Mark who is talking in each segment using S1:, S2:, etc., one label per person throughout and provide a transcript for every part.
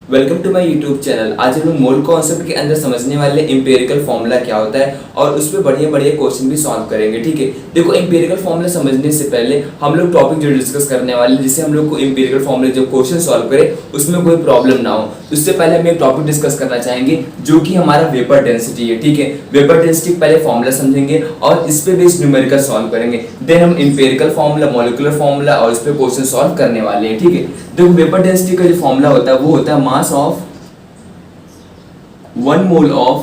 S1: Welcome to my YouTube channel. आज हम लोग मोल कॉन्सेप्ट के अंदर समझने वाले एम्पिरिकल फॉर्मूला क्या होता है और उस पर बढ़िया बढ़िया क्वेश्चन भी सॉल्व करेंगे। ठीक है, देखो एम्पिरिकल फॉर्मूला समझने से पहले हम लोग टॉपिक जो डिस्कस करने वाले हैं, जिससे हम लोग को एम्पिरिकल फॉर्मूले जब क्वेश्चन सॉल्व करें उसमें कोई प्रॉब्लम ना हो, उससे पहले हम एक टॉपिक डिस्कस करना चाहेंगे जो कि हमारा वेपर डेंसिटी है। ठीक है, वेपर डेंसिटी पहले फॉर्मूला समझेंगे और इस पे बेस्ड न्यूमेरिकल सॉल्व करेंगे, देन हम एम्पिरिकल फॉर्मूला, मॉलिक्यूलर फॉर्मूला और इस पे क्वेश्चन सॉल्व करने वाले हैं। ठीक है, देखो वेपर डेंसिटी का जो फॉर्मूला होता है वो होता है mass of 1 mole of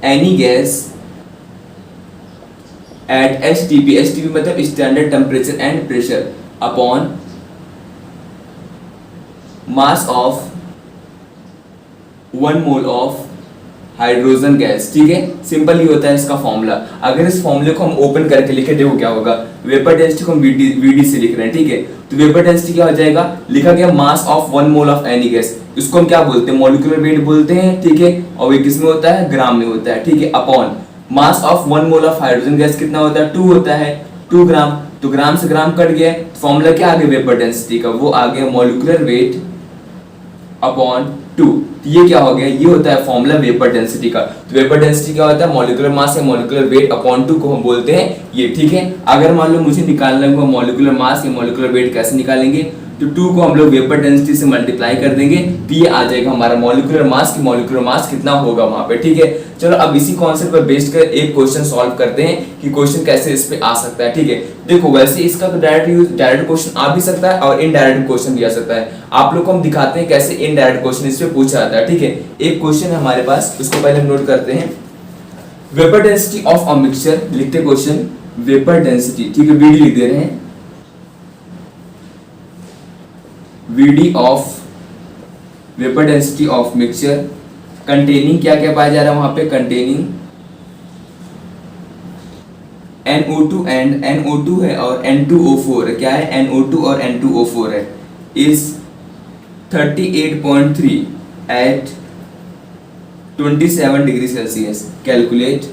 S1: any gas at STP, STP मतलब standard temperature and pressure, upon mass of 1 mole of hydrogen gas. ठीक है, सिंपल ही होता है इसका फॉर्मूला। अगर इस फॉर्मूले को हम ओपन करके लिखे, देखो क्या होगा, वेपर डेंसिटी को हम वीडी से लिख रहे हैं। ठीक है, तो वेपर डेंसिटी क्या हो जाएगा, लिखा गया mass of 1 mole of any gas, इसको हम क्या बोलते हैं, मॉलिक्यूलर वेट बोलते हैं। ठीक है, और ये किस में होता है, ग्राम में होता है। ठीक है, upon mass of 1 mole of hydrogen gas कितना होता है, 2 होता है, 2 ग्राम। तो ग्राम से ग्राम कट गया, फॉर्मूला क्या आ गया वेपर डेंसिटी का, वो आ गया मॉलिक्यूलर वेट अपॉन 2। तो ये क्या हो गया, ये होता है फॉर्मूला वेपर डेंसिटी का। तो वेपर डेंसिटी क्या होता है, मॉलिक्यूलर मास या मॉलिक्यूलर वेट अपॉन 2 को हम बोलते हैं ये। ठीक है, अगर मान लो मुझे निकालना होगा मॉलिक्यूलर मास या मॉलिक्यूलर वेट, कैसे निकालेंगे, तो 2 को हम लोग वेपर डेंसिटी से मल्टीप्लाई कर देंगे, तो ये आ जाएगा हमारा मॉलिक्यूलर मास की मॉलिक्यूलर मास कितना होगा वहां पे। ठीक है, चलो अब इसी कॉन्सेप्ट पर बेस्ड कर एक क्वेश्चन सॉल्व करते हैं कि क्वेश्चन कैसे इस पे आ सकता है। ठीक है, देखो वैसे इसका तो डायरेक्ट क्वेश्चन आ भी सकता है और इनडायरेक्ट क्वेश्चन भी आ सकता है। आप लोग को हम दिखाते हैं कैसे इनडायरेक्ट क्वेश्चन इस पे पूछा जाता है। ठीक है, एक क्वेश्चन है हमारे पास, उसको पहले हम नोट करते हैं। Vapour density of a mixture, लिखते क्वेश्चन वेपर डेंसिटी। ठीक है, वीडी लिख दे रहे हैं, VD of vapour density of mixture containing क्या क्या पाया जा रहा है वहां पे, कंटेनिंग NO2 एंड NO2 है और N2O4 है। क्या है, NO2 और N2O4 है, is 38.3 at 27 degree Celsius. Calculate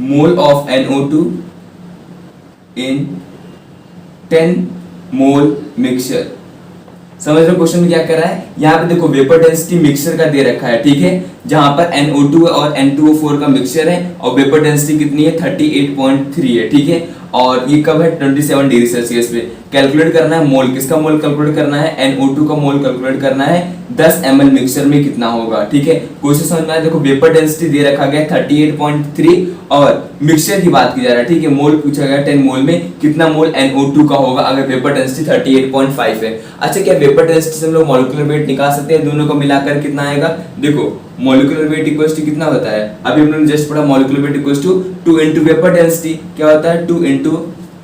S1: mole of NO2 in 10 mole mixture. समझ रहे हो क्वेश्चन में क्या कर रहा है, यहाँ पे देखो वेपर डेंसिटी मिक्सचर का दे रखा है। ठीक है, जहां पर NO2 और N2O4 का मिक्सचर है और वेपर डेंसिटी कितनी है, 38.3 है। ठीक है, और ये कब है, 27 डिग्री सेल्सियस पे। कैलकुलेट करना है मोल, किसका मोल कैलकुलेट करना है, NO2 का मोल कैलकुलेट करना है, 10 ml मिक्सचर में कितना होगा। ठीक है, क्वेश्चन समझ में आया, देखो वेपर डेंसिटी दे रखा गया 38.3 और मिक्सचर की बात की जा रहा है। ठीक है, मोल पूछा गया 10 मोल में कितना मोल NO2 का होगा अगर वेपर डेंसिटी 38.5 है। अच्छा, क्या वेपर डेंसिटी से हम लोग मॉलिक्यूलर वेट निकाल सकते हैं, दोनों को मिलाकर कितना आएगा, देखो मॉलिक्यूलर वेट इक्वल्स टू कितना होता है, अभी हम लोगों ने जस्ट पढ़ा, molecular weight equals to 2 into vapour density. क्या होता है, 2 इनटू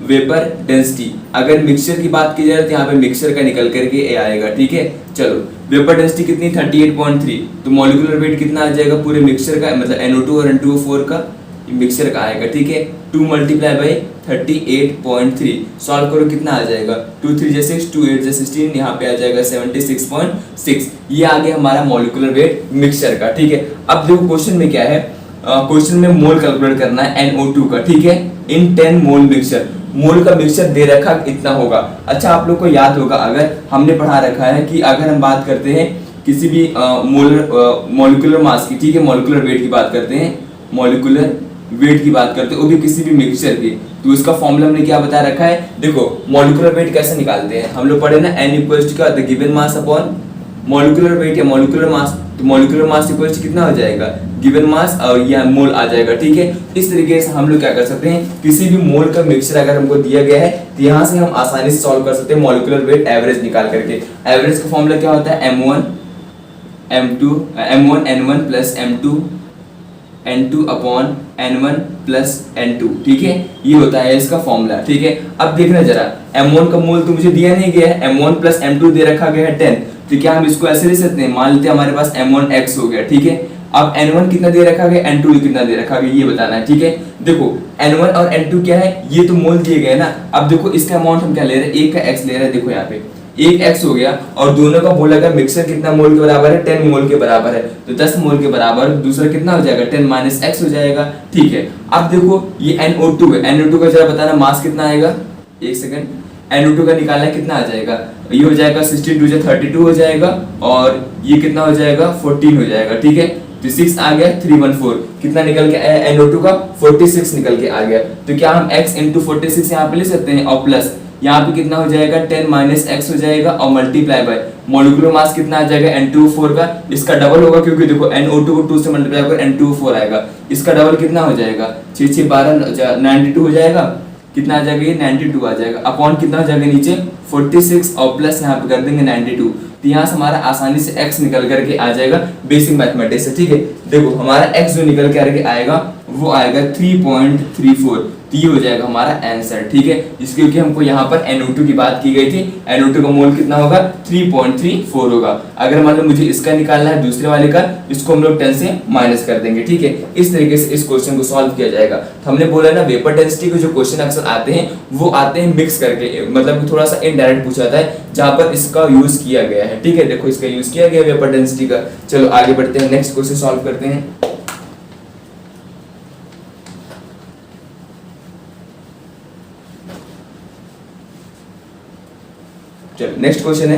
S1: वेपर डेंसिटी। अगर मिक्सचर की बात की जाए तो यहाँ पे मिक्सचर का निकल करके ए आएगा। ठीक है, चलो वेपर डेंसिटी कितनी, 38.3, तो मॉलिक्यूलर वेट कितना आ जाएगा पूरे मिक्सचर का, मतलब NO2 और N2O4 का मिक्सचर का आएगा। ठीक है, 2 मल्टीप्लाई बाई 38.3, सॉल्व करो कितना आ जाएगा, 2 3 जा 6, 2 8 जा 16, यहाँ पे आ जाएगा 76.6। ये आ गया हमारा मॉलिक्यूलर वेट मिक्सचर का। ठीक है, अब देखो क्वेश्चन में क्या है, क्वेश्चन में मोल कैलकुलेट करना है NO2 का। ठीक है, इन 10 मोल मिक्सचर, मोल का मिक्सचर दे रखा इतना होगा। अच्छा, आप लोग को याद होगा, अगर हमने पढ़ा रखा है कि अगर हम बात करते हैं किसी भी मॉलिक्यूलर मास की, ठीक है, मॉलिक्यूलर वेट की बात करते हैं, मॉलिक्यूलर वेट की बात करते हैं वो भी किसी भी मिक्सचर की, तो उसका फॉर्मूला हमने क्या बता रखा है, देखो मॉलिक्यूलर वेट कैसे निकालते हैं, हम लोग पढ़े ना, N equals to the given mass upon molecular weight या मॉलिक्यूलर मास। तो मॉलिक्यूलर मास इक्वल्स टू कितना हो जाएगा, गिवन मास और यह मोल आ जाएगा। ठीक है, इस तरीके से हम लोग क्या कर सकते हैं, किसी भी मोल का मिक्सचर अगर हमको दिया गया है तो यहाँ से हम आसानी से सॉल्व कर सकते हैं मॉलिक्यूलर वेट एवरेज निकाल करके। एवरेज का फॉर्मूला क्या होता है, M1 N1 plus M2 N2 upon N1 plus N2। ठीक है, ये होता है इसका फॉर्मूला। ठीक है, अब देखना जरा, M1 का मोल तो मुझे दिया नहीं गया है, M1 प्लस M2 दे रखा गया है 10, तो क्या हम इसको ऐसे लिख सकते हैं, मान लेते हैं हमारे पास M1x हो गया। ठीक है, अब N1 कितना दे रखा गया, N2 कितना दे रखा गया, ये बताना है। ठीक है, देखो N1 और N2 क्या है, ये तो मोल दिए गए ना। अब देखो इसका अमाउंट हम क्या ले रहे हैं, एक का x ले रहे हैं, देखो यहाँ पे एक x हो गया और दोनों का बोला गया मिक्सचर कितना मोल के बराबर है, 10 मोल के बराबर है, तो 10 मोल के बराबर दूसरा कितना हो जाएगा, 10 माइनस x हो जाएगा। ठीक है, अब देखो ये NO2 है, NO2 का जरा बताना मास कितना आएगा, एक सेकंड, NO2 का निकालना है, कितना आ जाएगा, ये हो जाएगा 16 2 32 हो जाएगा, और ये कितना हो जाएगा 14 हो जाएगा, ठीक है। तो 6 आ गया, 314 कितना निकल के आया NO2 का, 46 निकल के आ गया। तो क्या हम x इंटू 46 यहाँ पे ले सकते हैं, और प्लस यहाँ पे कितना हो जाएगा 10 माइनस x हो जाएगा, और मल्टीप्लाई बाय मॉलिक्यूलर मास कितना आ जाएगा N2O4 का, इसका डबल होगा क्योंकि देखो NO2 को 2 से मल्टीप्लाई कर N2O4 आएगा, इसका डबल कितना हो जाएगा 6 6 12 92 हो जाएगा, कितना आ जाएगा ये 92 आ जाएगा, अपॉन कितना हो जाएगा नीचे 46 और प्लस यहाँ पे कर देंगे 92। तो यहाँ से हमारा आसानी से x निकल करके आ जाएगा बेसिक मैथमेटिक्स से, ठीक है। देखो हमारा x जो निकल करके आएगा वो आएगा 3.34, तो ये हो जाएगा हमारा आंसर, ठीक है। इसके क्योंकि हमको यहाँ पर NO2 की बात की गई थी, NO2 का मोल कितना होगा 3.34 होगा। अगर मान लो मुझे इसका निकालना है दूसरे वाले का, इसको हम लोग 10 से माइनस कर देंगे, ठीक है। इस तरीके से इस क्वेश्चन को सॉल्व किया जाएगा। तो हमने बोला ना वेपर डेंसिटी के जो क्वेश्चन अक्सर आते हैं वो आते हैं मिक्स करके, मतलब थोड़ा सा इनडायरेक्ट पूछा जाता है जहाँ पर इसका यूज किया गया है, ठीक है। देखो इसका यूज किया गया वेपर डेंसिटी का। चलो आगे बढ़ते हैं, नेक्स्ट क्वेश्चन सॉल्व करते हैं। चलो नेक्स्ट क्वेश्चन है,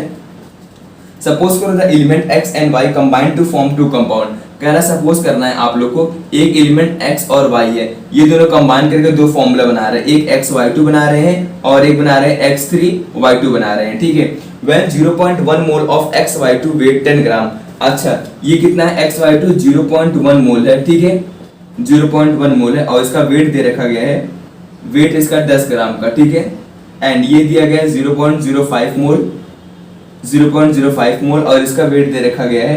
S1: सपोज करो the element x and y combine to form two compound. कह रहा है सपोज करना है आप लोग को एक एलिमेंट x और y है, ये दोनों कंबाइन करके दो फॉर्मूला बना रहे हैं, एक xy2 बना रहे हैं और एक बना रहे हैं x3y2 बना रहे हैं, ठीक है। When 0.1 mole of xy2 weight 10 gram. अच्छा ये कितना है xy2 0.1 मोल है, ठीक है, 0.1 मोल है, और इसका वेट दे रखा गया है, वेट इसका 10 ग्राम का, ठीक है। एंड ये दिया गया है 0.05 मोल, 0.05 मोल, और इसका वेट दे रखा गया है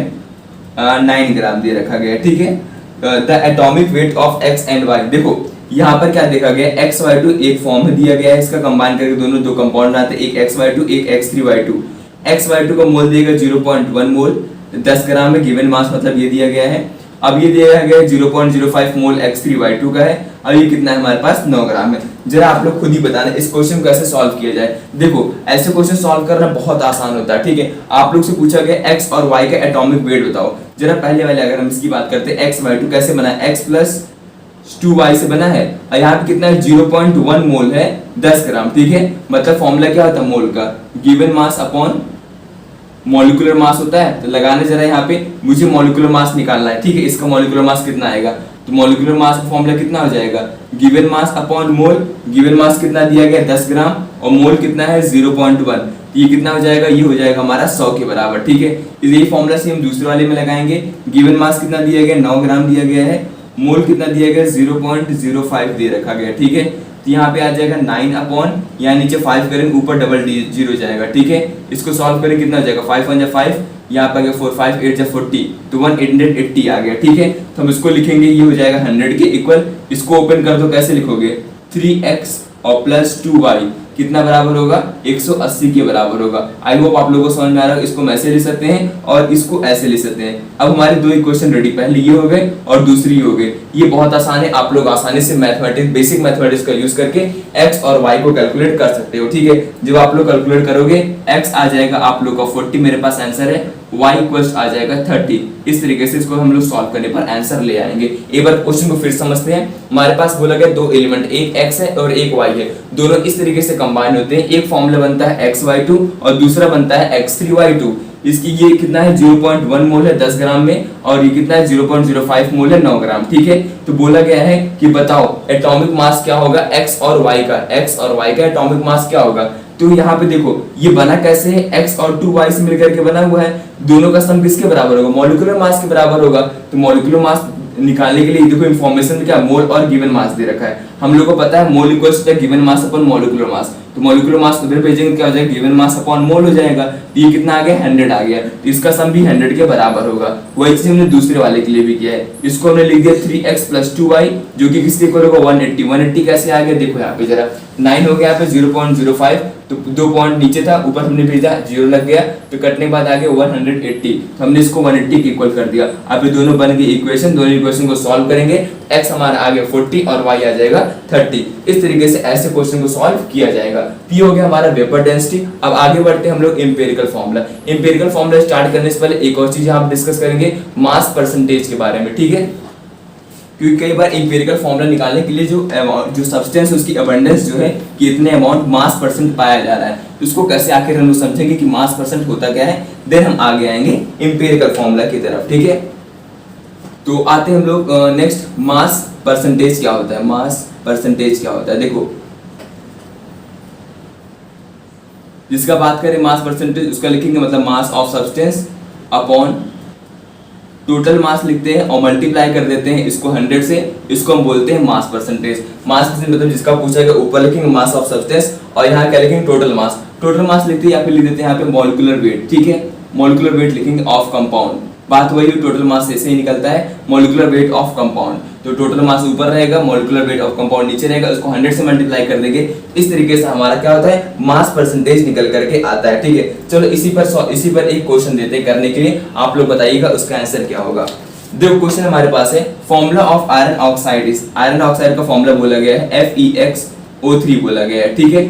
S1: 9 ग्राम दे रखा गया है, ठीक है। The atomic weight of x and y। देखो यहाँ पर क्या देखा गया है xy2 एक फॉर्म में दिया गया है, इसका कंबाइन करके दोनों दो कंपाउंड बनाते हैं, एक xy2 एक x3y2। xy2 का मोल देगा 0.1 मोल, 10 ग्राम में, गिवन मास मतलब ये दिया गया है। अब ये दिया गया है 0.05 मोल x3y2 का है, अब ये कितना है हमारे पास 9 ग्राम है। जरा आप लोग खुद ही बताना इस क्वेश्चन को कैसे सॉल्व किया जाए। देखो ऐसे क्वेश्चन सॉल्व करना बहुत आसान होता है, ठीक है। आप लोग से पूछा गया x और y का एटॉमिक वेट बताओ। जरा पहले वाले अगर हम इसकी बात करते हैं xy2 कैसे बना है, x प्लस 2y से बना है, और यहाँ पे कितना है 0.1 मोल है 10 ग्राम, ठीक है। मतलब फॉर्मूला क्या होता है मोल का, गिवन मास अपॉन मॉलिक्यूलर मास होता है। तो लगाने जरा यहाँ पे मुझे मॉलिक्यूलर मास निकालना है, ठीक है। इसका मॉलिक्यूलर मास कितना आएगा, तो मॉलिक्यूलर मास का फॉर्मूला कितना हो जाएगा, given mass upon mole. Given mass कितना दिया गया 10 ग्राम, और मोल कितना है 0.1, ये कितना हो जाएगा, ये हो जाएगा हमारा 100 के बराबर, ठीक है। यही फॉर्मूला से हम दूसरे वाले में लगाएंगे। गिवन मास कितना दिया गया 9 ग्राम दिया गया है, मोल कितना दिया गया 0.05 दे रखा गया, ठीक है। तो यहाँ पे आ जाएगा 9 अपॉन, यहाँ नीचे 5 करेंगे, ऊपर डबल जीरो जाएगा, ठीक है। इसको सॉल्व करें कितना हो जाएगा 5 1 5, यहाँ पे आ गया 4 5 8 40, तो 180 आ गया, ठीक है। तो हम इसको लिखेंगे, ये हो जाएगा 100 के इक्वल। इसको ओपन कर दो, कैसे लिखोगे 3x और प्लस 2y कितना बराबर होगा 180 के बराबर होगा। आई होप आप लोगों को समझ में आ रहा है। इसको हम ऐसे ले सकते हैं और इसको ऐसे ले सकते हैं। अब हमारे दो इक्वेशन रेडी, पहले ये हो गए और दूसरी हो गई। ये बहुत आसान है, आप लोग आसानी से मैथमेटिक्स बेसिक मैथमेटिक्स का यूज करके x और y को कैलकुलेट कर सकते हो, ठीक है। जब आप लोग कैलकुलेट करोगे x आ जाएगा आप लोग का 40, मेरे पास आंसर है, y इक्वल्स आ जाएगा 30। इस तरीके से इसको हम लोग सॉल्व करने पर आंसर ले आएंगे। एक बार क्वेश्चन को फिर समझते हैं। हमारे पास बोला गया दो एलिमेंट, एक x है और एक y है, दोनों इस तरीके से कंबाइन होते हैं। एक फॉर्मूला बनता है xy2 और दूसरा बनता है x3y2। इसकी ये कितना है 0.1 मोल है 10 ग्राम में, और ये कितना है 0.05 मोल है 9 ग्राम, ठीक है। तो बोला गया है कि बताओ एटॉमिक मास क्या होगा x और y का, x और y का एटॉमिक मास क्या होगा। तो यहाँ पे देखो ये बना कैसे है, x और 2y से मिलकर के बना हुआ है। दोनों का सम किसके बराबर होगा, मॉलिक्यूलर मास के बराबर होगा। तो मॉलिक्यूलर मास निकालने के लिए देखो इंफॉर्मेशन क्या, मोल और गिवन मास दे रखा है। हम लोग को पता है mole equals to given mass upon molecular mass. तो मॉलिक्यूलर मास उधर भेजेंगे, क्या हो जाएगा गिवन मास अपॉन मोल हो जाएगा। तो ये कितना आ गया 100 आ गया, तो इसका सम भी 100 के बराबर होगा। वही चीज हमने दूसरे वाले के लिए भी किया है। इसको हमने लिख दिया 3x प्लस 2y जो कि किसके इक्वल होगा 180। 180 कैसे आ गया, देखो यहाँ पे जरा 9 हो गया, यहाँ पे 0.05, तो 2 पॉइंट नीचे था, ऊपर हमने भेजा 0 लग गया, तो कटने के बाद आ गया 180। तो हमने इसको 180 के इक्वल कर दिया। अब ये दोनों बन गए इक्वेशन, दोनों इक्वेशन को सॉल्व करेंगे, x हमारा आ गया 40 और y आ जाएगा 30। इस तरीके से ऐसे क्वेश्चन को सॉल्व किया जाएगा। P हो गया हमारा वेपर डेंसिटी। अब आगे बढ़ते हैं हम लोग empirical formula. Empirical formula start करने से पहले एक और चीज आप डिस्कस करेंगे, मास परसेंटेज के बारे में, ठीक है। क्योंकि कई बार इंपेरिकल फॉर्मूला निकालने के लिए जो सब्सटेंस है उसकी अबंडेंस जो है कि इतने अमाउंट मास परसेंट पाया जा रहा है, तो उसको कैसे आखिर हम लोग समझेंगे कि मास परसेंट होता क्या है, देन हम आगे आएंगे इंपेरिकल फॉर्मूला की तरफ। ठीक है, तो आते हैं हम लोग नेक्स्ट, मास परसेंटेज क्या होता है। मास परसेंटेज क्या होता है, देखो जिसका बात करें मास परसेंटेज, उसका लिखेंगे मतलब mass of substance upon total mass लिखते हैं और मल्टीप्लाई कर देते हैं इसको 100 से, इसको हम बोलते हैं मास परसेंटेज। मास परसेंटेज मतलब जिसका पूछा गया ऊपर लिखेंगे मास ऑफ सब्सटेंस और यहाँ क्या लिखेंगे टोटल मास। टोटल मास लिखते हैं या फिर लिख देते हैं यहाँ पे मॉलिक्यूलर वेट। ठीक है, मॉलिक्यूलर वेट लिखेंगे ऑफ कंपाउंड, बात वही टोटल मास ऐसे ही निकलता है, मॉलिक्यूलर वेट ऑफ कंपाउंड। तो टोटल मास ऊपर रहेगा, मॉलिक्यूलर वेट ऑफ कंपाउंड नीचे रहेगा, उसको 100 से मल्टीप्लाई कर देंगे। इस तरीके से हमारा क्या होता है, मास परसेंटेज निकल करके आता है। ठीक है, चलो इसी पर एक क्वेश्चन देते हैं करने के लिए, आप लोग बताइएगा उसका आंसर क्या होगा। देखो क्वेश्चन हमारे पास है, formula of iron oxide is, iron oxide का फॉर्मूला बोला गया है FeXO3 बोला गया है। ठीक है,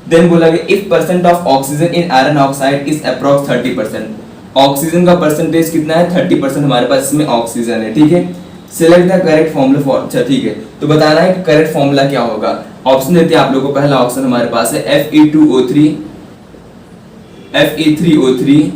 S1: देन बोला गया if percent of oxygen in iron oxide is approx 30%, oxygen का परसेंटेज कितना है 30% हमारे पास इसमें ऑक्सीजन है। ठीक है, select the correct formula for, अच्छा ठीक है, तो बताना है करेक्ट फॉर्मूला क्या होगा। ऑप्शन देते हैं आप लोगों को, पहला ऑप्शन हमारे पास है Fe2O3, Fe3O3,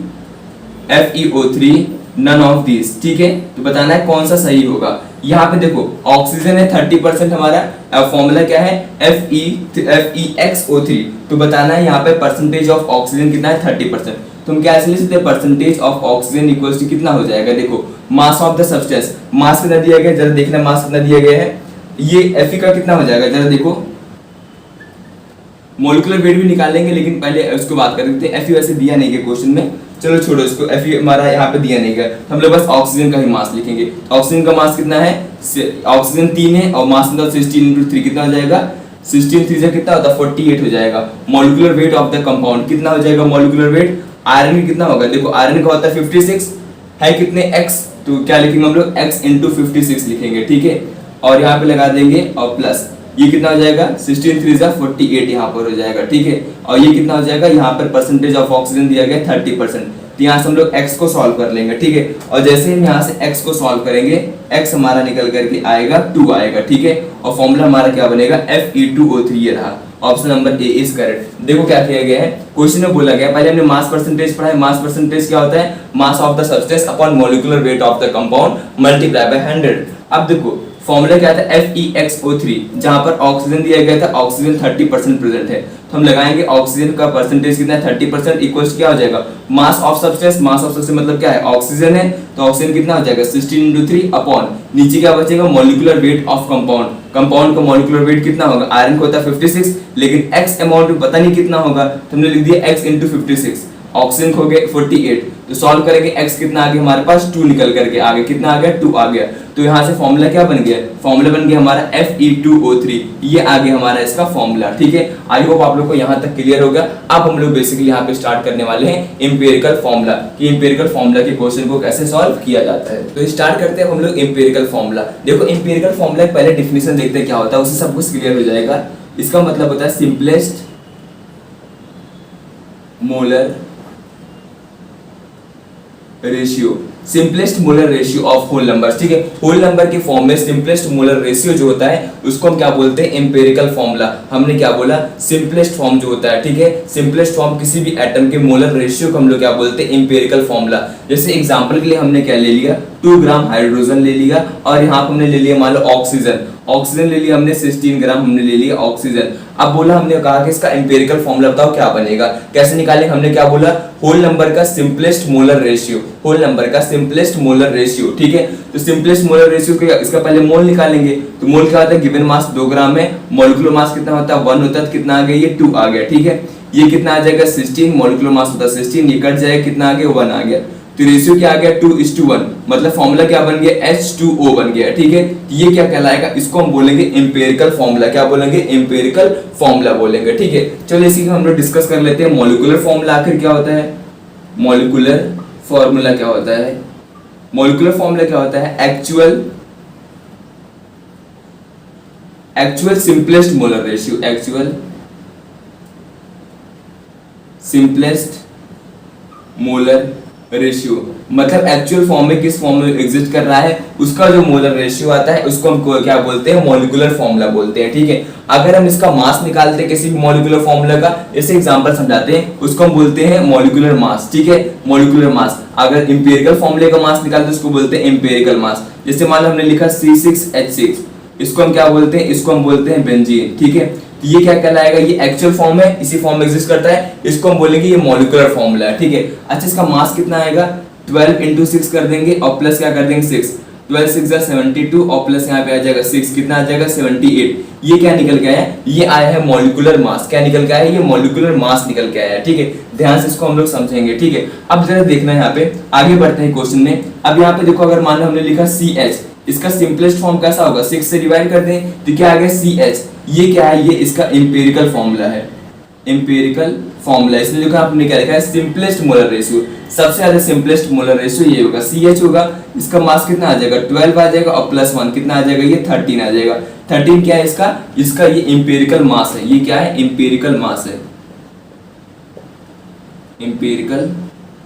S1: FeO3, none of this. ठीक है, तो बताना है कौन सा सही होगा। यहाँ पे देखो ऑक्सीजन है 30% हमारा, फॉर्मूला क्या है FeXO3, तो बताना है यहाँ पे परसेंटेज ऑफ ऑक्सीजन कितना है 30%। तुम क्या ऐसे लिख सकते हैं, percentage of oxygen equals to कितना हो जाएगा, देखो mass of the substance, mass कितना दिया गया है जरा देखना, मास कितना दिया गया है, ये Fe का कितना हो जाएगा जरा देखो, मॉलिक्यूलर वेट भी निकालेंगे लेकिन पहले उसको बात कर लेते हैं। Fe वैसे दिया नहीं है क्वेश्चन में, चलो छोड़ो इसको, Fe हमारा यहाँ पे दिया नहीं गया, हम लोग बस ऑक्सीजन का ही मास लिखेंगे। ऑक्सीजन का मास कितना है, ऑक्सीजन 3 है और मास मतलब 16 × 3 कितना हो जाएगा, 16 3 से कितना होता है 48 हो जाएगा। Molecular weight of the compound कितना हो जाएगा, मॉलिक्यूलर वेट आयरन की कितना होगा, देखो आयरन का होता है 56 है, कितने x, तो क्या लिखेंगे हम लोग x × 56 लिखेंगे। ठीक है, और यहाँ पे लगा देंगे और प्लस, ये कितना हो जाएगा 16 3 जा 48 यहाँ पर हो जाएगा। ठीक है, और ये कितना हो जाएगा, यहाँ पर परसेंटेज ऑफ ऑक्सीजन दिया गया 30%, तो यहाँ से हम लोग x को सॉल्व कर लेंगे। ठीक है, और जैसे हम यहाँ से x को सॉल्व करेंगे x हमारा निकल करके आएगा 2 आएगा। ठीक है, और फॉर्मूला हमारा क्या बनेगा Fe2O3, ये रहा option number A is correct. देखो क्या किया गया है, क्वेश्चन में बोला गया, पहले हमने मास परसेंटेज पढ़ा है, मास परसेंटेज क्या होता है, मास of the substance upon molecular weight of the compound multiply by 100। अब देखो फॉर्मूला क्या था FeXO3, जहां पर ऑक्सीजन दिया गया था, ऑक्सीजन 30% प्रेजेंट है, तो हम लगाएंगे ऑक्सीजन का परसेंटेज कितना है 30% इक्वल्स क्या हो जाएगा, mass of substance, mass of substance मतलब क्या है ऑक्सीजन है, तो ऑक्सीजन कितना हो जाएगा 16 × 3 अपॉन नीचे क्या बचेगा molecular weight of compound, compound का मॉलिक्यूलर वेट कितना होगा, आयरन को होता है 56 लेकिन x अमाउंट पता नहीं कितना होगा, तो हमने लिख दिया x × 56, ऑक्सीजन हो गया 48, तो सॉल्व करेंगे x कितना आ गया हमारे पास 2 निकल करके आ गया, कितना आ गया 2 आ गया, तो यहाँ से फॉर्मूला क्या बन गया, फॉर्मूला बन गया हमारा Fe2O3, ये आ गया हमारा इसका फॉर्मूला। ठीक है, आई होप आप लोग को यहाँ तक क्लियर हो गया। अब हम लोग बेसिकली यहाँ पे स्टार्ट करने वाले हैं इंपेरिकल फॉर्मूला, कि इंपेरिकल फॉर्मूला के क्वेश्चन को कैसे सॉल्व किया जाता है। तो स्टार्ट करते हैं हम लोग इंपेरिकल फॉर्मूला। देखो इंपेरिकल फॉर्मूला पहले डिफिनेशन देखते हैं क्या होता है, उससे सब कुछ क्लियर हो जाएगा। इसका मतलब होता है simplest molar ratio, simplest molar ratio of whole numbers. ठीक है, होल नंबर के फॉर्म में सिंपलेस्ट मोलर रेशियो जो होता है उसको हम क्या बोलते हैं एम्पिरिकल फॉर्मूला। हमने क्या बोला सिंपलेस्ट फॉर्म जो होता है, ठीक है, सिंपलेस्ट फॉर्म किसी भी एटम के मोलर रेशियो को हम लोग क्या बोलते हैं एम्पिरिकल फॉर्मूला। जैसे एग्जांपल के लिए हमने क्या ले लिया 2 ग्राम हाइड्रोजन ले लिया और यहाँ पर हमने ले लिया मान लो ऑक्सीजन, ऑक्सीजन ले लिया हमने 16 ग्राम हमने ले लिया ऑक्सीजन। अब बोला हमने कहा कि इसका एम्पिरिकल फॉर्मूला बताओ क्या बनेगा, कैसे निकालेंगे, हमने क्या बोला होल नंबर का simplest molar ratio, whole number का सिंपलेस्ट मोलर रेशियो। ठीक है, तो सिंपलेस्ट मोलर रेशियो के इसका पहले मोल निकालेंगे, तो मोल क्या होता है गिवन मास 2 ग्राम है, मोलिकुलर मास कितना होता है 1 होता है, कितना आ गया ये 2 आ गया। ठीक है, ये कितना आ जाएगा 16, मोलिकुलर मास होता है 16, ये कट जाएगा कितना आ गया 1 आ गया, तो रेशियो क्या आ गया 2:1, मतलब फॉर्मूला क्या बन गया H2O बन गया। ठीक है, ये क्या कहलाएगा, इसको हम बोलेंगे एम्पिरिकल फॉर्मूला, क्या बोलेंगे एम्पिरिकल फॉर्मूला बोलेंगे। ठीक है, चलो इसी को हम लोग डिस्कस कर लेते हैं। मॉलिक्यूलर फॉर्मूला आखिर क्या होता है, मॉलिक्यूलर फॉर्मूला क्या होता है, मॉलिक्यूलर फॉर्मूला क्या होता है actual simplest molar ratio, actual simplest molar ratio, मतलब एक्चुअल फॉर्म में किस फॉर्म में एग्जिस्ट कर रहा है उसका जो मोलर रेशियो आता है उसको हम क्या बोलते हैं, मॉलिक्यूलर फॉर्मूला बोलते हैं। ठीक है, अगर हम इसका मास निकालते हैं किसी भी मॉलिक्यूलर फॉर्मूला का, जैसे एग्जांपल समझाते हैं, उसको हम बोलते हैं मॉलिक्यूलर मास। ठीक है, मॉलिक्यूलर मास। अगर इंपेरिकल फॉर्मूले का मास निकालते हैं उसको बोलते हैं इंपेरिकल मास। जैसे मान लो हमने लिखा C6H6, इसको हम क्या बोलते हैं, इसको हम बोलते हैं बेंजीन। ठीक है, तो ये क्या कहलाएगा, ये एक्चुअल फॉर्म है, इसी फॉर्म में एग्जिस्ट करता है, इसको हम बोलेंगे ये मॉलिक्यूलर फॉर्मूला है। ठीक है, अच्छा इसका मास कितना आएगा, 12 × 6 कर देंगे और प्लस क्या कर देंगे 6, 12 6 72 और प्लस यहाँ पे आ जाएगा 6, कितना आ जाएगा 78। ये क्या निकल के आया है, ये आया है मॉलिक्यूलर मास। क्या निकल के आया है, ये मॉलिक्यूलर मास निकल के आया है। ठीक है, ध्यान से इसको हम लोग समझेंगे। ठीक है, अब जरा देखना है यहाँ पे, आगे बढ़ते हैं क्वेश्चन में। अब यहाँ पे देखो, अगर मान लो हमने लिखा CH, इसका सिंपलेस्ट फॉर्म कैसा होगा, 6 से डिवाइड कर दें तो क्या आ गया CH। ये क्या है, ये इसका इंपेरिकल फॉर्मूला है, इंपेरिकल फॉर्मूला। इसलिए लिखा आपने क्या लिखा है, सिंपलेस्ट मोलर रेशियो, सबसे ज्यादा सिंपलेस्ट मोलर रेशियो ये होगा, CH होगा। इसका मास कितना आ जाएगा, 12 आ जाएगा और प्लस 1 कितना आ जाएगा, ये 13 आ जाएगा। 13 क्या है इसका ये इंपेरिकल मास है। ये क्या है, इंपेरिकल मास है, इंपेरिकल,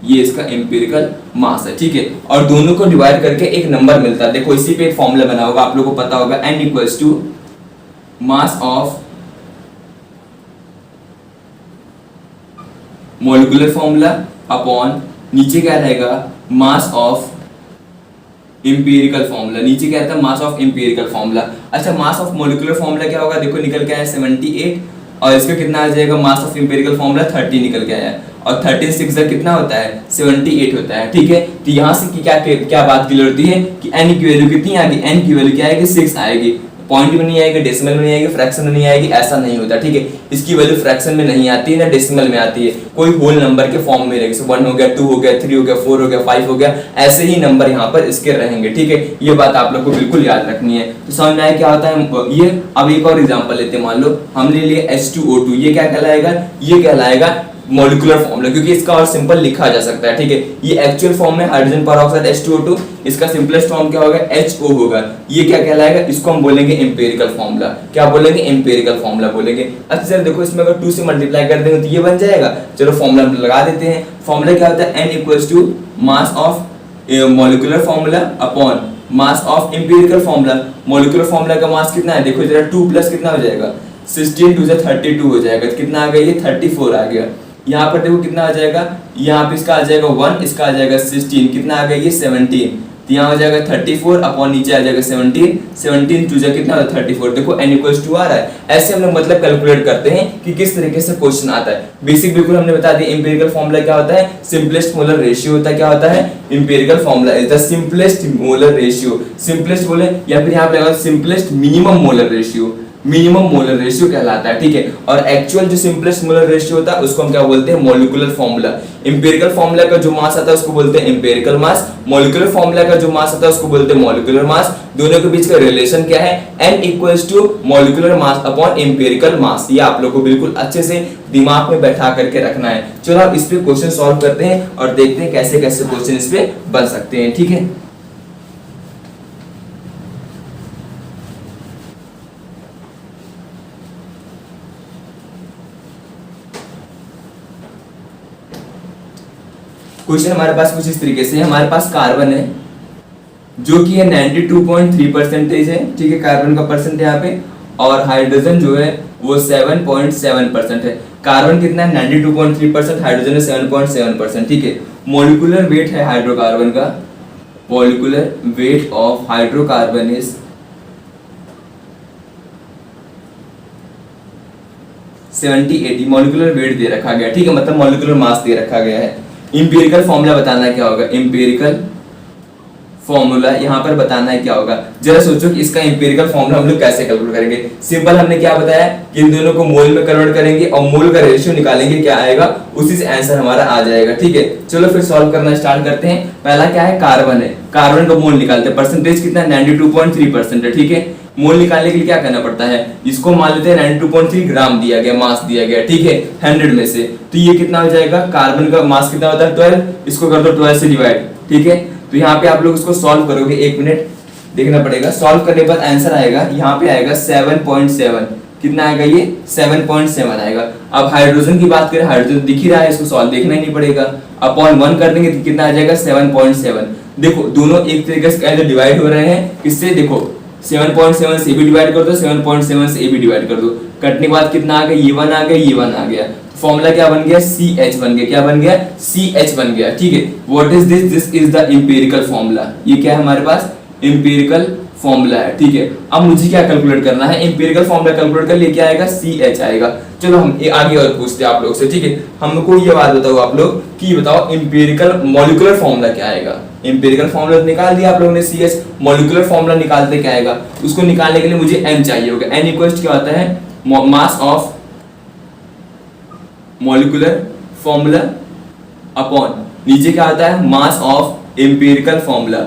S1: ये इसका इंपेरिकल मास है। ठीक है, और दोनों को डिवाइड करके एक नंबर मिलता है। देखो इसी पे एक फॉर्मूला बना होगा, आप लोगों को पता होगा, n equals to mass of molecular formula upon नीचे क्या रहेगा, मास ऑफ इंपेरिकल फॉर्मूला। नीचे क्या रहता है, मास ऑफ इंपेरिकल फॉर्मूला। अच्छा, मास ऑफ मॉलिक्यूलर फॉर्मूला क्या होगा, देखो निकल के आया 78 और इसका कितना आ जाएगा, मास ऑफ इंपेरिकल फॉर्मूला 30 निकल के आया और 13 6 कितना होता है, 78 होता है। ठीक है, तो यहाँ से क्या बात क्लियर होती है कि n की वैल्यू कितनी आ गई, n की वैल्यू क्या आएगी, 6 आएगी। पॉइंट में नहीं आएगी, डेसिमल में नहीं आएगी, फ्रैक्शन में नहीं आएगी, ऐसा नहीं होता। ठीक है, इसकी वैल्यू फ्रैक्शन में नहीं आती है ना डेसिमल में आती है, कोई होल नंबर के फॉर्म में रहेगी। 1 हो गया, 2 हो गया, 3 हो गया, 4 हो गया, 5 हो गया, ऐसे ही नंबर यहाँ पर इसके रहेंगे। ठीक है, ये बात आप लोग को बिल्कुल याद रखनी है। तो समझ में आया क्या होता है ये। अब एक और एग्जाम्पल लेते हैं, मान लो हमने लिए H2O2, ये क्या कहलाएगा, ये कहलाएगा मॉलिक्यूलर फॉर्मूला, क्योंकि इसका और सिंपल लिखा जा सकता है। ठीक है, ये एक्चुअल फॉर्म में हाइड्रोजन परऑक्साइड H2O2, इसका सिंपलेस्ट फॉर्म क्या होगा, HO होगा। ये क्या कहलाएगा, इसको हम बोलेंगे इंपेरिकल फॉर्मूला। क्या बोलेंगे, इंपेरिकल फॉर्मूला बोलेंगे। अच्छा चलो देखो, इसमें अगर 2 से मल्टीप्लाई कर देंगे तो ये बन जाएगा। चलो फॉर्मूला लगा देते हैं। फॉर्मूला क्या होता है, n equals to mass of molecular formula upon mass of empirical formula. Molecular formula का मास कितना है, देखो जरा 2 प्लस कितना हो जाएगा, 16 2 से 32 हो जाएगा। कितना आ गया, ये 34 आ गया। यहाँ पर देखो कितना आ जाएगा, यहाँ पे इसका आ जाएगा 1, इसका आ जाएगा 16, कितना आ गया, ये 17। तो यहाँ हो जाएगा 34 अपॉन नीचे आ जाएगा 17, 17 2 जा कितना होता है 34। देखो n इक्वल्स टू आ रहा है। ऐसे हम लोग मतलब कैलकुलेट करते हैं कि किस तरीके से क्वेश्चन आता है। बेसिक बिल्कुल हमने बता दिया। इंपेरिकल फॉर्मूला क्या होता है, सिंपलेस्ट मोलर रेशियो होता है। क्या होता है, empirical formula is the simplest molar ratio. Simplest बोले या फिर यहाँ पे simplest minimum molar ratio, minimum molar ratio कहलाता है। ठीक है, और एक्चुअल जो सिंपलेस्ट मोलर रेशियो होता है उसको हम क्या बोलते हैं, मॉलिक्यूलर फॉर्मूला। इंपेरिकल फॉर्मूला का जो मास आता है उसको बोलते हैं इंपेरिकल मास, मॉलिक्यूलर फॉर्मूला का जो मास आता है उसको बोलते हैं मॉलिक्यूलर मास। दोनों के बीच का रिलेशन क्या है, n equals to molecular mass upon empirical mass. ये आप लोग को बिल्कुल अच्छे से दिमाग में बैठा करके रखना है। चलो अब इस पे क्वेश्चन सॉल्व करते हैं और देखते हैं कैसे कैसे क्वेश्चन इस पे बन सकते हैं। ठीक है, क्वेश्चन हमारे पास कुछ इस तरीके से है। हमारे पास कार्बन है जो कि है 92.3% है। ठीक है, कार्बन का परसेंट है यहाँ पे, और हाइड्रोजन जो है वो 7.7% है। कार्बन कितना है 92.3%, हाइड्रोजन है 7.7%। ठीक है, मॉलिक्यूलर वेट है हाइड्रोकार्बन का, molecular weight of hydrocarbon is 70-80। Molecular weight दे रखा गया। ठीक है, मतलब मॉलिक्यूलर मास दे रखा गया है। इंपेरिकल फॉर्मूला बताना क्या होगा, इंपेरिकल फॉर्मूला यहाँ पर बताना है क्या होगा। जरा सोचो कि इसका इंपेरिकल फॉर्मूला हम लोग कैसे कैलकुलेट करेंगे। सिंपल हमने क्या बताया कि इन दोनों को मोल में कन्वर्ट करेंगे और मोल का रेशियो निकालेंगे, क्या आएगा उसी से आंसर हमारा आ जाएगा। ठीक है, चलो फिर सॉल्व करना स्टार्ट करते हैं। पहला क्या है, कार्बन है, कार्बन का मोल निकालते हैं। परसेंटेज कितना है 92.3% है। ठीक है, मोल निकालने के लिए क्या करना पड़ता है, इसको मान लेते हैं 92.3 ग्राम दिया गया, मास दिया गया। ठीक है, 100 में से, तो ये कितना हो जाएगा, कार्बन का मास कितना होता है 12, इसको कर दो 12 से डिवाइड। ठीक है, तो यहाँ पे आप लोग इसको सॉल्व करोगे, 1 मिनट देखना पड़ेगा। सॉल्व करने के बाद आंसर आएगा, यहाँ पे आएगा 7.7, कितना आएगा ये 7.7 आएगा। अब हाइड्रोजन की बात करें, हाइड्रोजन दिख ही रहा है, इसको सॉल्व देखना ही नहीं पड़ेगा, अपॉन 1 कर देंगे तो कितना आ जाएगा 7.7। देखो दोनों एक तरीके से डिवाइड हो रहे हैं, किससे, देखो 7.7 से भी डिवाइड कर दो, 7.7 से भी डिवाइड कर दो, कटने के बाद कितना आ गया, ये 1 आ गया, ये 1 आ गया, फॉर्मूला क्या बन गया, CH बन गया, क्या बन गया, CH बन गया। ठीक है, what is this, this is the empirical formula, ये क्या है हमारे पास, एम्पिरिकल फॉर्मूला है। ठीक है, अब मुझे क्या कैलकुलेट करना है, एम्पिरिकल फॉर्मूला कैलकुलेट कर लिए, क्या आएगा, CH आएगा। चलो हम आगे और पूछते हैं आप लोग से। ठीक है, हमको ये बात बताओ आप लोग कि बताओ एम्पिरिकल मॉलिक्यूलर फॉर्मूला क्या आएगा। एम्पिरिकल फॉर्मूला निकाल दिया आप लोगों ने CH, मॉलिक्यूलर फॉर्मूला निकालते क्या आएगा, उसको निकालने के लिए मुझे M चाहिए होगा। N इक्वल्स क्या होता है, मास ऑफ मॉलिक्यूलर फॉर्मूला अपॉन नीचे क्या होता है, mass of empirical formula.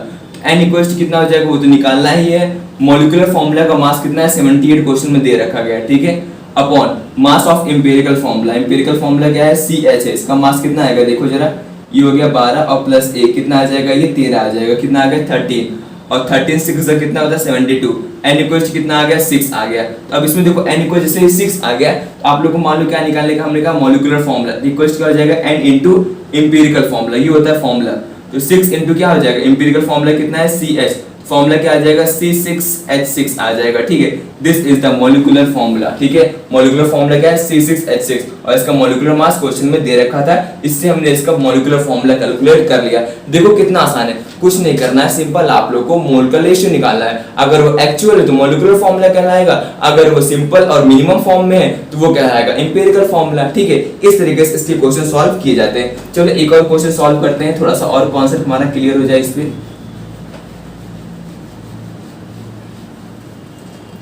S1: N equals कितना हो जाएगा वो तो निकालना ही है। मॉलिक्यूलर फॉर्मूला का मास कितना है, 78 क्वेश्चन में दे रखा गया है। ठीक है, upon mass of empirical formula, empirical formula क्या है, CH है, इसका मास कितना आएगा, देखो जरा, ये हो गया 12 और प्लस 1 कितना आ जाएगा, ये 13 आ जाएगा, कितना आ गया 13, और 13 6 से कितना होता है 72। N इक्वल्स कितना आ गया, 6 आ गया। तो अब इसमें देखो N इक्वल्स जैसे 6 आ गया, तो आप लोग को मालूम क्या निकालने का, हमने कहा मॉलिक्यूलर फॉर्मूला इक्वल्स क्या हो जाएगा, N इनटू एम्पिरिकल फॉर्मूला, ये होता है फॉर्मूला। तो 6 इनटू क्या हो जाएगा, एम्पिरिकल फॉर्मूला कितना है, CH, फॉर्मूला क्या आ जाएगा, C6H6 आ जाएगा। ठीक है, this is the molecular formula. ठीक है, मॉलिक्यूलर फॉर्मूला क्या है, C6H6, और इसका मॉलिक्यूलर मास क्वेश्चन में दे रखा था, इससे हमने इसका मॉलिक्यूलर फॉर्मूला कैलकुलेट कर लिया। देखो कितना आसान है, कुछ नहीं करना है, सिंपल आप लोग को मोल का रेशियो निकालना है। अगर वो एक्चुअल है तो मॉलिक्यूलर फॉर्मूला कहलाएगा, अगर वो सिंपल और मिनिमम फॉर्म में है तो वो कहलाएगा एम्पिरिकल फॉर्मूला। ठीक है, इस तरीके से इसके क्वेश्चन सॉल्व किए जाते हैं। चलो एक और क्वेश्चन सॉल्व करते हैं, थोड़ा सा और कॉन्सेप्ट हमारा क्लियर हो जाए इस पे।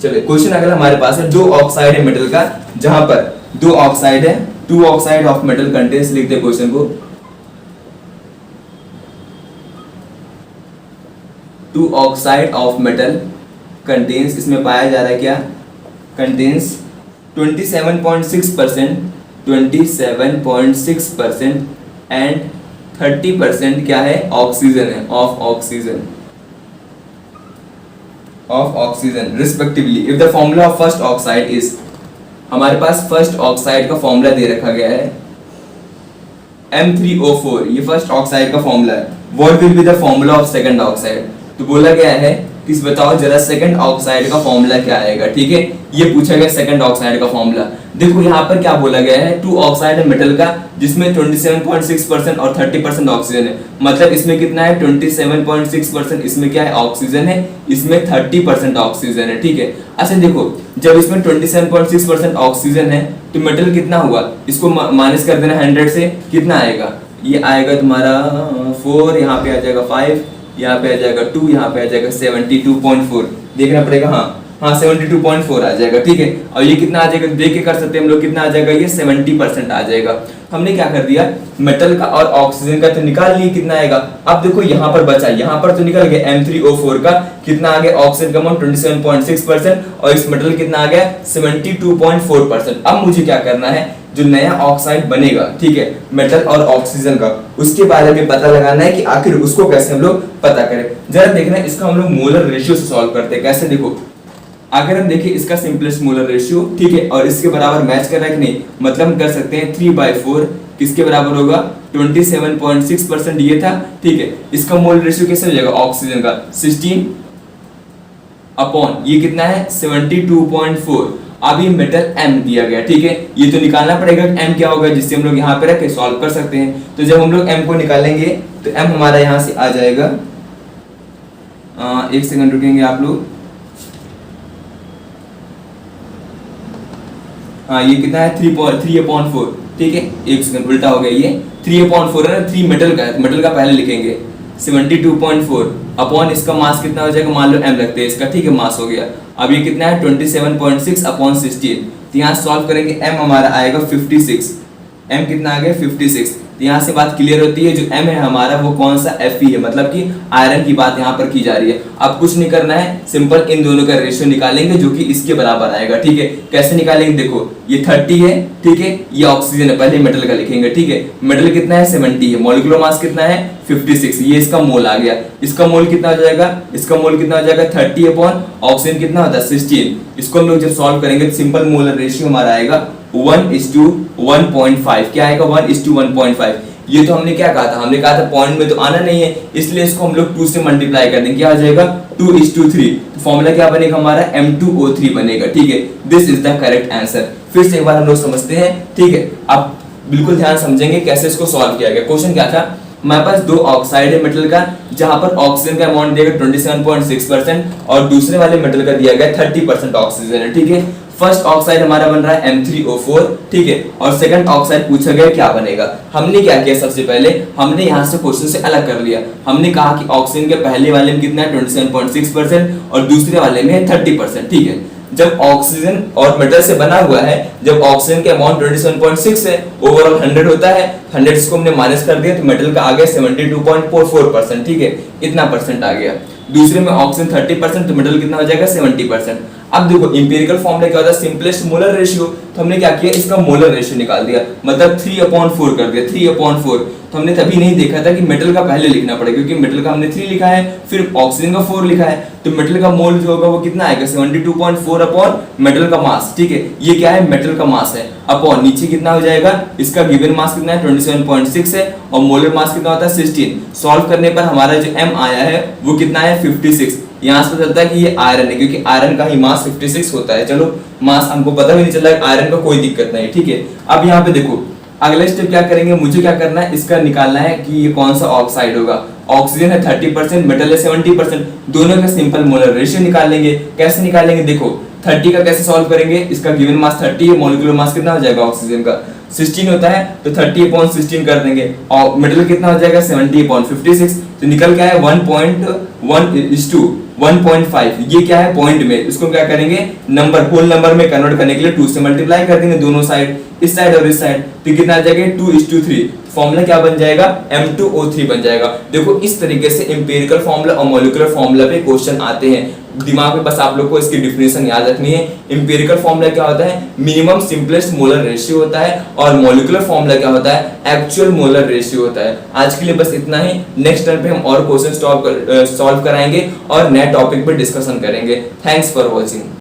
S1: चलिए क्वेश्चन अगला हमारे पास है, दो ऑक्साइड है मेटल का, जहां पर दो ऑक्साइड है, two oxide of metal contains, लिखते हैं क्वेश्चन को, two oxide of metal contains, इसमें पाया जा रहा है क्या, कंटेन्स 27.6%, 27.6% एंड 30% क्या है, ऑक्सीजन है, of oxygen respectively. If the formula of first oxide is, हमारे पास फर्स्ट ऑक्साइड का फॉर्मूला दे रखा गया है M3O4, ये फर्स्ट ऑक्साइड का फॉर्मूला है। What will be the formula of second oxide, तो बोला गया है कि बताओ जरा सेकंड ऑक्साइड का फॉर्मूला क्या आएगा। ठीक है, ये पूछा गया सेकंड ऑक्साइड का फॉर्मूला। देखो यहाँ पर क्या बोला गया है, टू ऑक्साइड है मेटल का जिसमें 27.6% और 30% ऑक्सीजन है, मतलब इसमें कितना है 27.6%, इसमें क्या है ऑक्सीजन है, इसमें 30% ऑक्सीजन है। ठीक है, अच्छा देखो जब इसमें 27.6% ऑक्सीजन है तो मेटल कितना हुआ, इसको माइनस कर देना 100 से, कितना आएगा, ये आएगा तुम्हारा 4, यहाँ पे आ जाएगा 5, यहाँ पे आ जाएगा 2, यहाँ पे आ जाएगा 72.4, देखना पड़ेगा, हाँ 72.4 आ जाएगा। ठीक है, और ये कितना आ जाएगा देख के कर सकते हैं हम लोग, कितना आ जाएगा, ये 70% आ जाएगा। हमने क्या कर दिया, मेटल का और ऑक्सीजन का तो निकाल लिए, कितना आएगा। अब देखो यहाँ पर बचा, यहाँ पर तो निकल गया M3O4 का, कितना आ गया, ऑक्सीजन का अमाउंट 27.6% और इस मेटल कितना आ गया 72.4%। अब मुझे क्या करना है, जो नया ऑक्साइड बनेगा, ठीक है, मेटल और ऑक्सीजन का, उसके बारे में पता लगाना है कि आखिर उसको कैसे हम लोग पता करें। जरा देखना इसका हम लोग मोलर रेशियो से सॉल्व करते हैं। कैसे, देखो अगर हम देखें इसका सिंपलेस्ट मोलर रेशियो, ठीक है, और इसके बराबर मैच कर रहा है कि नहीं, मतलब हम कर सकते हैं 3/4 किसके बराबर होगा, 27.6% ये था। ठीक है, इसका मोलर रेशियो कैसे हो जाएगा, ऑक्सीजन का 16 अपॉन ये कितना है 72.4। अभी मेटल M दिया गया, ठीक है, ये तो निकालना पड़ेगा M क्या होगा, जिससे हम लोग यहाँ पे रख के सॉल्व कर सकते हैं। तो जब हम लोग M को निकालेंगे तो M हमारा यहाँ से आ जाएगा, एक सेकंड रुकेंगे आप लोग, हाँ ये कितना है 3/4, ठीक है, एक सेकंड उल्टा हो गया, ये 3/4 है ना, 3 मेटल का है, मेटल का पहले लिखेंगे 72.4 अपॉन इसका मास कितना हो जाएगा, मान लो M लगते हैं इसका, ठीक है, मास हो गया। अब ये कितना है 27.6 अपॉन 16, तो यहाँ सॉल्व करेंगे M हमारा आएगा 56, M कितना आ गया 56। तो यहाँ से बात क्लियर होती है, जो M है हमारा वो कौन सा Fe है, मतलब कि आयरन की बात यहाँ पर की जा रही है। अब कुछ नहीं करना है, सिंपल इन दोनों का रेशियो निकालेंगे जो कि इसके बराबर आएगा। ठीक है, कैसे निकालेंगे, देखो ये 30 है, ठीक है, ये ऑक्सीजन है, पहले मेटल का लिखेंगे। ठीक है, मेटल कितना है 70 है, मॉलिक्यूलर मास कितना है 56, ये इसका मोल आ गया। इसका मोल कितना हो जाएगा, इसका मोल कितना हो जाएगा 30 अपॉन ऑक्सीजन कितना होता है 16। इसको हम लोग जब सॉल्व करेंगे तो सिंपल मोलर रेशियो हमारा आएगा 1:1.5। क्या आएगा 1:1.5। ये तो हमने क्या कहा था, हमने कहा था पॉइंट में तो आना नहीं है, इसलिए इसको हम लोग 2 से मल्टीप्लाई कर देंगे, क्या आ जाएगा 2:3। तो फॉर्मूला क्या बनेगा हमारा M2O3 बनेगा। ठीक है, this is the correct answer. फिर से एक बार हम लोग समझते हैं। ठीक है, आप बिल्कुल ध्यान समझेंगे कैसे इसको सॉल्व किया गया। क्वेश्चन क्या था, हमारे पास दो ऑक्साइड है मेटल का, जहां पर ऑक्सीजन का अमाउंट दिया गया 27.6% और दूसरे वाले मेटल का दिया गया 30% ऑक्सीजन है। ठीक है, फर्स्ट ऑक्साइड हमारा बन रहा है M3O4। ठीक है, और सेकंड ऑक्साइड पूछा गया क्या बनेगा। हमने क्या किया, सबसे पहले हमने यहाँ से क्वेश्चन से अलग कर लिया। हमने कहा कि ऑक्सीजन के पहले वाले में कितना है 27.6% और दूसरे वाले में 30%। ठीक है, जब ऑक्सीजन और मेटल से बना हुआ है, जब ऑक्सीजन के अमाउंट 27.6 है, ओवरऑल 100 होता है, 100 को हमने माइनस कर दिया तो मेटल का आ गया 72.44%। ठीक है, इतना परसेंट आ गया। दूसरे में ऑक्सीजन 30% तो मेटल कितना हो जाएगा 70%। अब देखो इंपेरिकल फॉर्मूला क्या होता है, सिंपलेस्ट मोलर रेशियो। तो हमने क्या किया, इसका मोलर रेशियो निकाल दिया, मतलब 3/4 कर दिया, 3/4। तो हमने तभी नहीं देखा था कि मेटल का पहले लिखना पड़ेगा, क्योंकि मेटल का हमने 3 लिखा है, फिर ऑक्सीजन का 4 लिखा है, तो मेटल का मोल जो होगा वो कितना आएगा 72.4 अपॉन मेटल का मास। ठीक है, ये क्या है मेटल का मास है, अपॉन नीचे कितना हो जाएगा, इसका गिवन मास कितना है 27.6 है और मोलर मास कितना होता है 16। सॉल्व करने पर हमारा जो M आया है वो कितना है 56। यहाँ से चलता है कि ये आयरन है, क्योंकि आयरन का ही मास 56 होता है। चलो मास हमको पता भी नहीं चला, आयरन का कोई दिक्कत नहीं। ठीक है, अब यहाँ पे देखो अगला स्टेप क्या करेंगे, मुझे क्या करना है, इसका निकालना है कि ये कौन सा ऑक्साइड होगा। ऑक्सीजन है 30%, मेटल है 70%, दोनों का सिंपल मोलर रेशियो निकाल लेंगे। कैसे निकालेंगे, देखो 30 का कैसे सॉल्व करेंगे, इसका गिवन मास 30 है, मॉलिक्यूलर मास कितना हो जाएगा ऑक्सीजन का 16 होता है, तो 30/16 कर देंगे। और मेटल कितना हो जाएगा 70/56, तो निकल क्या है 1.5। ये क्या है पॉइंट में, इसको क्या करेंगे नंबर, होल नंबर में कन्वर्ट करने के लिए 2 से मल्टीप्लाई कर देंगे दोनों साइड, इस साइड और इस साइड, तो कितना आ जाएगा 2:3। फॉर्मूला क्या बन जाएगा M2O3 बन जाएगा। देखो इस तरीके से एम्पिरिकल फॉर्मूला और मॉलिक्यूलर फॉर्मूला पे क्वेश्चन आते हैं। दिमाग में बस आप लोग को इसकी डिफिनेशन याद रखनी है। एम्पिरिकल फॉर्मूला क्या होता है, मिनिमम सिंपलेस्ट मोलर रेशियो होता है, और मॉलिक्यूलर फॉर्मूला क्या होता है, एक्चुअल मोलर रेशियो होता है। आज के लिए बस इतना ही, नेक्स्ट टर्म पे हम और क्वेश्चन सॉल्व कराएंगे और नए टॉपिक पे डिस्कशन करेंगे। Thanks for watching.